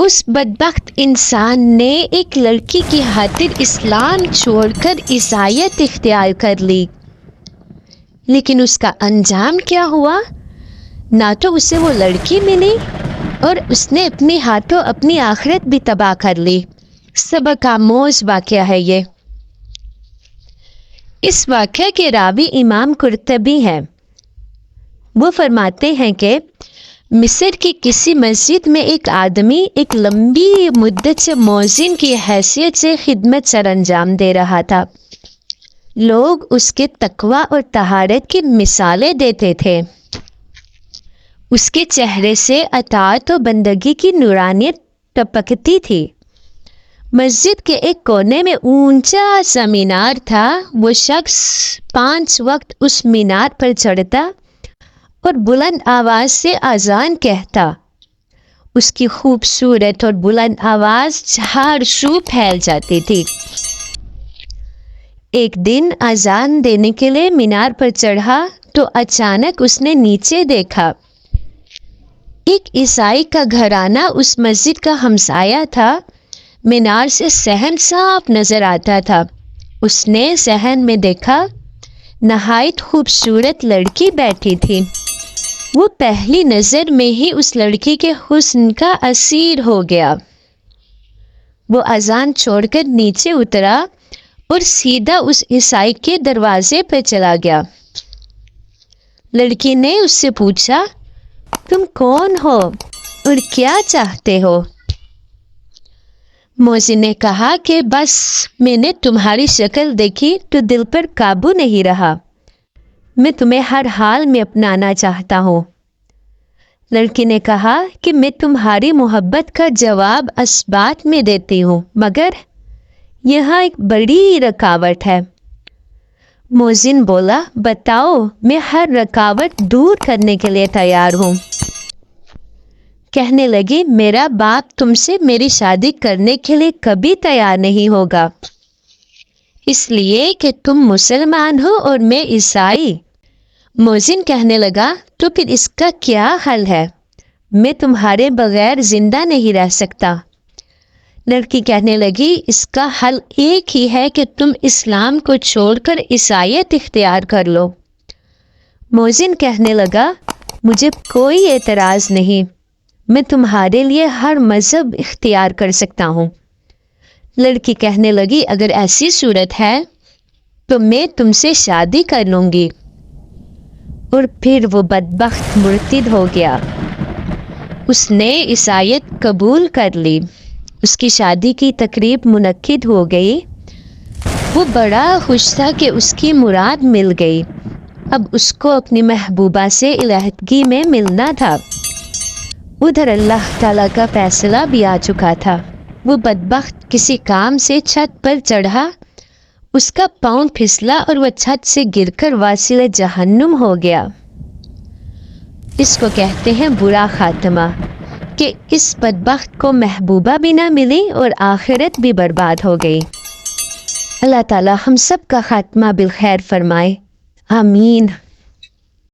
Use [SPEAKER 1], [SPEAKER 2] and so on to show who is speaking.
[SPEAKER 1] اس بدبخت انسان نے ایک لڑکی کی خاطر اسلام چھوڑ کر عیسائیت اختیار کر لی، لیکن اس کا انجام کیا ہوا؟ نہ تو اسے وہ لڑکی ملی اور اس نے اپنے ہاتھوں اپنی آخرت بھی تباہ کر لی۔ سبق آموز واقعہ ہے یہ۔ اس واقعہ کے راوی امام قرطبی ہیں۔ وہ فرماتے ہیں کہ مصر کی کسی مسجد میں ایک آدمی ایک لمبی مدت سے مؤذن کی حیثیت سے خدمت سر انجام دے رہا تھا۔ لوگ اس کے تقوی اور طہارت کی مثالیں دیتے تھے۔ اس کے چہرے سے اطاعت و بندگی کی نورانیت ٹپکتی تھی۔ مسجد کے ایک کونے میں اونچا سا مینار تھا۔ وہ شخص 5 وقت اس مینار پر چڑھتا اور بلند آواز سے اذان کہتا۔ اس کی خوبصورت اور بلند آواز چار سو پھیل جاتی تھی۔ ایک دن اذان دینے کے لیے مینار پر چڑھا تو اچانک اس نے نیچے دیکھا۔ ایک عیسائی کا گھرانہ اس مسجد کا ہمسایہ تھا۔ مینار سے صحن صاف نظر آتا تھا۔ اس نے صحن میں دیکھا نہایت خوبصورت لڑکی بیٹھی تھی۔ وہ پہلی نظر میں ہی اس لڑکی کے حسن کا اسیر ہو گیا۔ وہ اذان چھوڑ کر نیچے اترا اور سیدھا اس عیسائی کے دروازے پہ چلا گیا۔ لڑکی نے اس سے پوچھا، تم کون ہو اور کیا چاہتے ہو؟ مؤذن نے کہا کہ بس میں نے تمہاری شکل دیکھی تو دل پر قابو نہیں رہا۔ میں تمہیں ہر حال میں اپنانا چاہتا ہوں۔ لڑکی نے کہا کہ میں تمہاری محبت کا جواب اس بات میں دیتی ہوں، مگر یہاں ایک بڑی رکاوٹ ہے۔ مؤذن بولا، بتاؤ، میں ہر رکاوٹ دور کرنے کے لیے تیار ہوں۔ کہنے لگی، میرا باپ تم سے میری شادی کرنے کے لیے کبھی تیار نہیں ہوگا، اس لیے کہ تم مسلمان ہو اور میں عیسائی۔ مؤذن کہنے لگا، تو پھر اس کا کیا حل ہے؟ میں تمہارے بغیر زندہ نہیں رہ سکتا۔ لڑکی کہنے لگی، اس کا حل ایک ہی ہے کہ تم اسلام کو چھوڑ کر عیسائیت اختیار کر لو۔ مؤذن کہنے لگا، مجھے کوئی اعتراض نہیں، میں تمہارے لیے ہر مذہب اختیار کر سکتا ہوں۔ لڑکی کہنے لگی، اگر ایسی صورت ہے تو میں تم سے شادی کر لوں گی۔ اور پھر وہ بدبخت مرتد ہو گیا۔ اس نے عیسائیت قبول کر لی۔ اس کی شادی کی تقریب منعقد ہو گئی۔ وہ بڑا خوش تھا کہ اس کی مراد مل گئی۔ اب اس کو اپنی محبوبہ سے علیحدگی میں ملنا تھا۔ ادھر اللہ تعالیٰ کا فیصلہ بھی آ چکا تھا۔ وہ بدبخت کسی کام سے چھت پر چڑھا، اس کا پاؤں پھسلا اور وہ چھت سے گر کر واصل جہنم ہو گیا۔ اس کو کہتے ہیں برا خاتمہ، کہ اس بدبخت کو محبوبہ بھی نہ ملی اور آخرت بھی برباد ہو گئی۔ اللہ تعالیٰ ہم سب کا خاتمہ بالخیر فرمائے، آمین۔